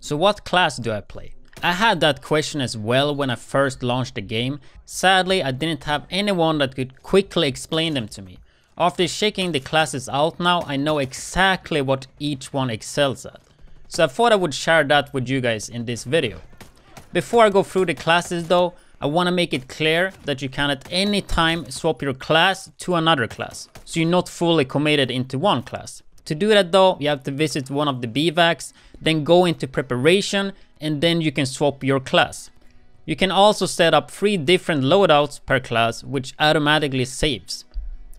So what class do I play? I had that question as well when I first launched the game. Sadly, I didn't have anyone that could quickly explain them to me. After checking the classes out now, I know exactly what each one excels at. So I thought I would share that with you guys in this video. Before I go through the classes though, I want to make it clear that you can at any time swap your class to another class, so you're not fully committed into one class. To do that though, you have to visit one of the BVACs, then go into preparation, and then you can swap your class. You can also set up 3 different loadouts per class, which automatically saves.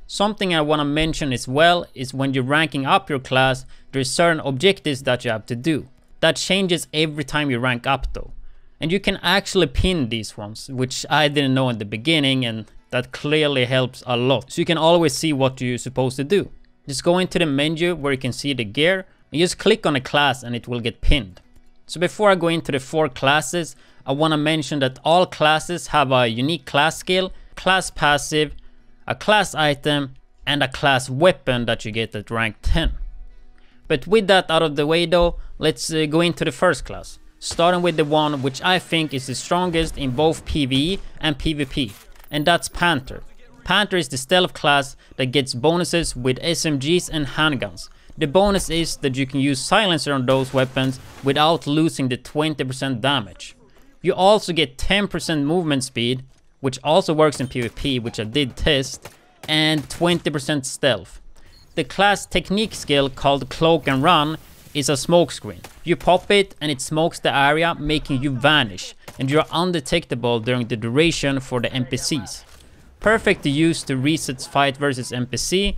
Something I want to mention as well is when you're ranking up your class, there's certain objectives that you have to do. That changes every time you rank up though. And you can actually pin these ones, which I didn't know in the beginning, and that clearly helps a lot. So you can always see what you're supposed to do. Just go into the menu where you can see the gear, and just click on a class and it will get pinned. So before I go into the 4 classes, I want to mention that all classes have a unique class skill, class passive, a class item, and a class weapon that you get at rank 10. But with that out of the way though, let's go into the first class. Starting with the one which I think is the strongest in both PvE and PvP, and that's Panther. Panther is the stealth class that gets bonuses with SMGs and handguns. The bonus is that you can use silencer on those weapons without losing the 20% damage. You also get 10% movement speed, which also works in PvP, which I did test, and 20% stealth. The class technique skill called Cloak and Run is a smoke screen. You pop it and it smokes the area, making you vanish, and you're undetectable during the duration for the NPCs. Perfect to use to reset fight versus NPC,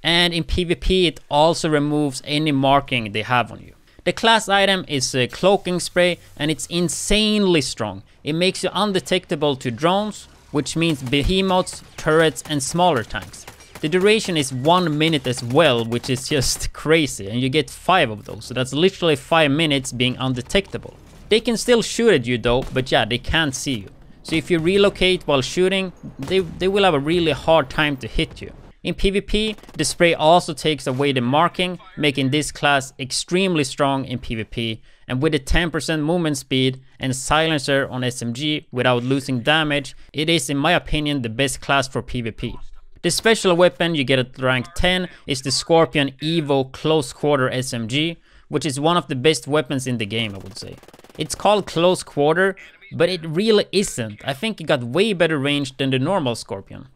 and in PvP it also removes any marking they have on you. The class item is a cloaking spray, and it's insanely strong. It makes you undetectable to drones, which means behemoths, turrets, and smaller tanks. The duration is 1 minute as well, which is just crazy, and you get 5 of those, so that's literally 5 minutes being undetectable. They can still shoot at you though, but yeah, they can't see you. So if you relocate while shooting, they will have a really hard time to hit you. In PvP, the spray also takes away the marking, making this class extremely strong in PvP, and with a 10% movement speed and silencer on SMG without losing damage, it is in my opinion the best class for PvP. The special weapon you get at rank 10 is the Scorpion Evo Close Quarter SMG, which is one of the best weapons in the game, I would say. It's called Close Quarter, but it really isn't. I think it got way better range than the normal Scorpion.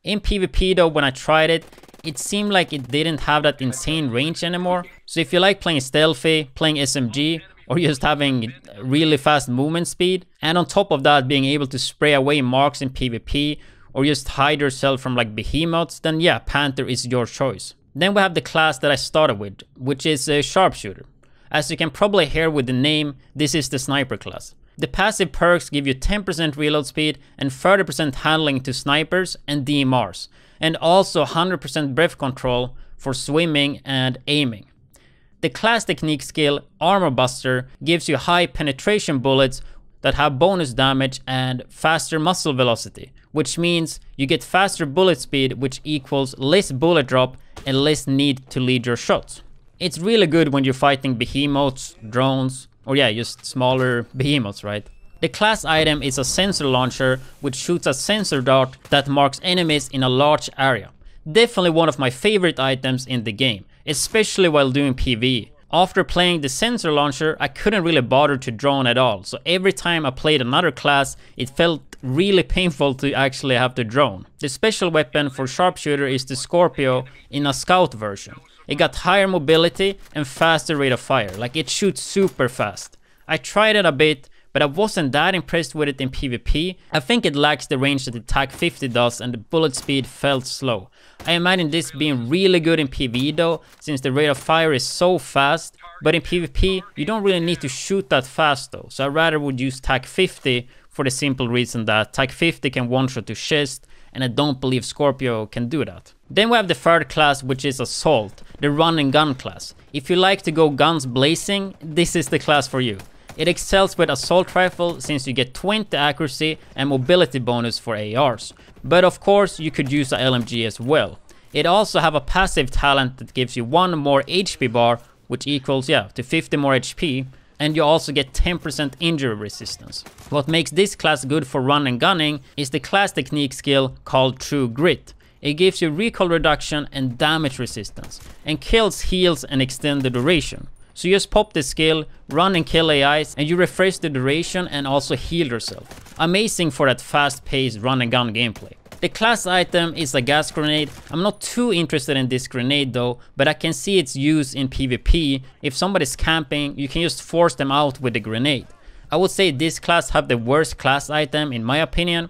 In PvP though, when I tried it, it seemed like it didn't have that insane range anymore. So if you like playing stealthy, playing SMG, or just having really fast movement speed, and on top of that being able to spray away marks in PvP, or just hide yourself from like behemoths, then yeah, Panther is your choice. Then we have the class that I started with, which is a Sharpshooter. As you can probably hear with the name, this is the sniper class. The passive perks give you 10% reload speed and 30% handling to snipers and DMRs, and also 100% breath control for swimming and aiming. The class technique skill Armor Buster gives you high penetration bullets that have bonus damage and faster muzzle velocity, which means you get faster bullet speed, which equals less bullet drop and less need to lead your shots. It's really good when you're fighting behemoths, drones, or yeah, just smaller behemoths, right? The class item is a sensor launcher, which shoots a sensor dart that marks enemies in a large area. Definitely one of my favorite items in the game, especially while doing PvE. After playing the sensor launcher, I couldn't really bother to drone at all, so every time I played another class, it felt really painful to actually have to drone. The special weapon for Sharpshooter is the Scorpio in a scout version. It got higher mobility and faster rate of fire, like it shoots super fast. I tried it a bit, but I wasn't that impressed with it in PvP. I think it lacks the range that the TAC-50 does, and the bullet speed felt slow. I imagine this being really good in PvE though, since the rate of fire is so fast, but in PvP you don't really need to shoot that fast though, so I rather would use TAC-50 for the simple reason that TAC-50 can one-shot to chest, and I don't believe Scorpio can do that. Then we have the third class, which is Assault, the run and gun class. If you like to go guns blazing, this is the class for you. It excels with assault rifle since you get 20 accuracy and mobility bonus for ARs. But of course you could use a LMG as well. It also have a passive talent that gives you 1 more HP bar, which equals to 50 more HP. and you also get 10% injury resistance. What makes this class good for run and gunning is the class technique skill called True Grit. It gives you recoil reduction and damage resistance, and kills, heals and extend the duration. So you just pop the skill, run and kill AIs, and you refresh the duration and also heal yourself. Amazing for that fast paced run and gun gameplay. The class item is a gas grenade. I'm not too interested in this grenade though, but I can see its use in PvP. If somebody's camping, you can just force them out with the grenade. I would say this class have the worst class item in my opinion.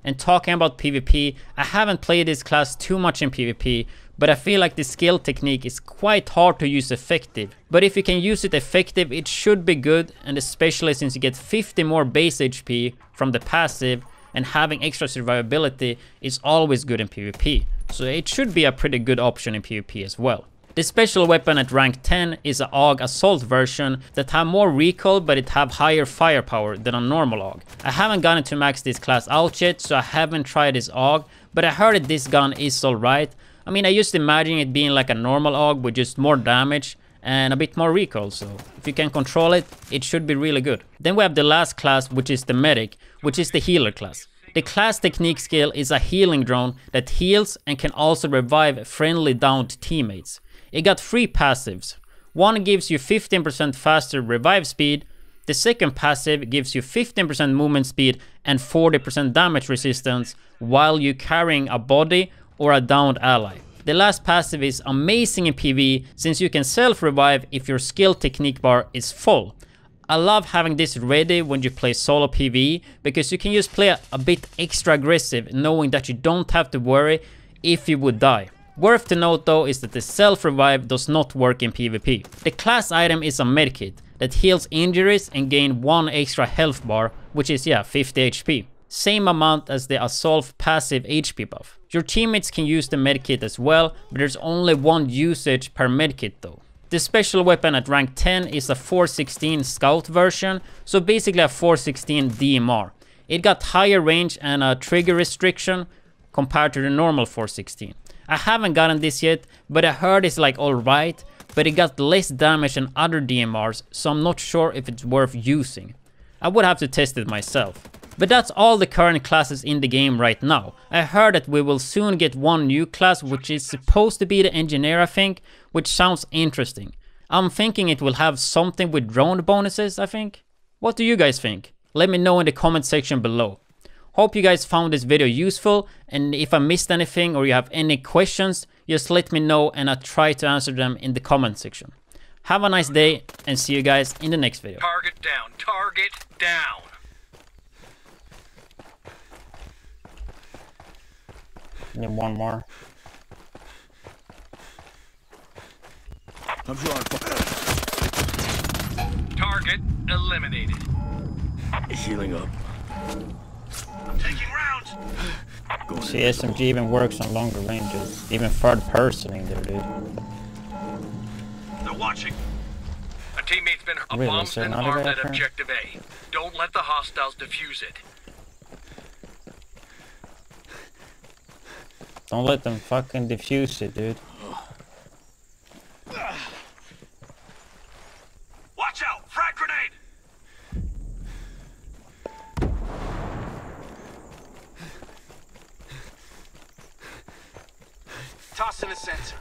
And talking about PvP, I haven't played this class too much in PvP, but I feel like the skill technique is quite hard to use effective. But if you can use it effective, it should be good, and especially since you get 50 more base HP from the passive, and having extra survivability is always good in PvP. So it should be a pretty good option in PvP as well. The special weapon at rank 10 is a AUG assault version that have more recoil, but it have higher firepower than a normal AUG. I haven't gotten to max this class out yet, so I haven't tried this AUG, but I heard that this gun is alright. I mean, I just imagine it being like a normal AUG with just more damage and a bit more recoil, so if you can control it, it should be really good. Then we have the last class, which is the medic, which is the healer class. The class technique skill is a healing drone that heals and can also revive friendly downed teammates. It got 3 passives. One gives you 15% faster revive speed, the second passive gives you 15% movement speed and 40% damage resistance while you're carrying a body or a downed ally. The last passive is amazing in PvE since you can self-revive if your skill technique bar is full. I love having this ready when you play solo PvE because you can just play a bit extra aggressive knowing that you don't have to worry if you would die. Worth to note though is that the self-revive does not work in PvP. The class item is a medkit that heals injuries and gain 1 extra health bar, which is 50 HP. Same amount as the assault passive HP buff. Your teammates can use the medkit as well, but there's only 1 usage per medkit though. The special weapon at rank 10 is a 416 scout version, so basically a 416 DMR. It got higher range and a trigger restriction compared to the normal 416. I haven't gotten this yet, but I heard it's like alright, but it got less damage than other DMRs, so I'm not sure if it's worth using. I would have to test it myself. But that's all the current classes in the game right now. I heard that we will soon get 1 new class, which is supposed to be the engineer I think, which sounds interesting. I'm thinking it will have something with drone bonuses I think. What do you guys think? Let me know in the comment section below. Hope you guys found this video useful, and if I missed anything or you have any questions, just let me know and I'll try to answer them in the comment section. Have a nice day and see you guys in the next video. Target down, target down. Need 1 more. I'm drawing fire. Target eliminated. Healing up. I'm taking rounds. See, SMG even works on longer ranges. Even third person in there, dude. They're watching. A teammate's been Really, bombed sir? and Not a armed bad at friend? objective A. Don't let the hostiles defuse it. Don't let them fucking defuse it, dude. Watch out! Frag grenade! Tossing a sensor.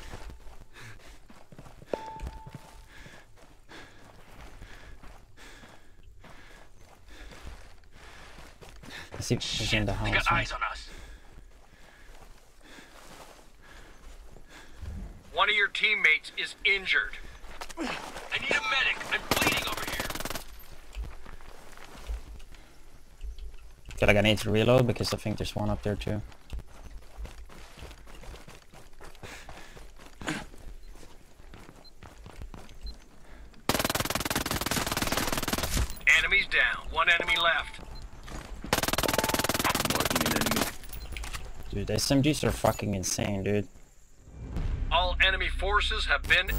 Let's see if he's in the They house. got Man. eyes on us. One of your teammates is injured. I need a medic. I'm bleeding over here. Feel like I need to reload because I think there's one up there too. Enemies down. 1 enemy left. Marking an enemy. Dude, SMGs are fucking insane, dude. All enemy forces have been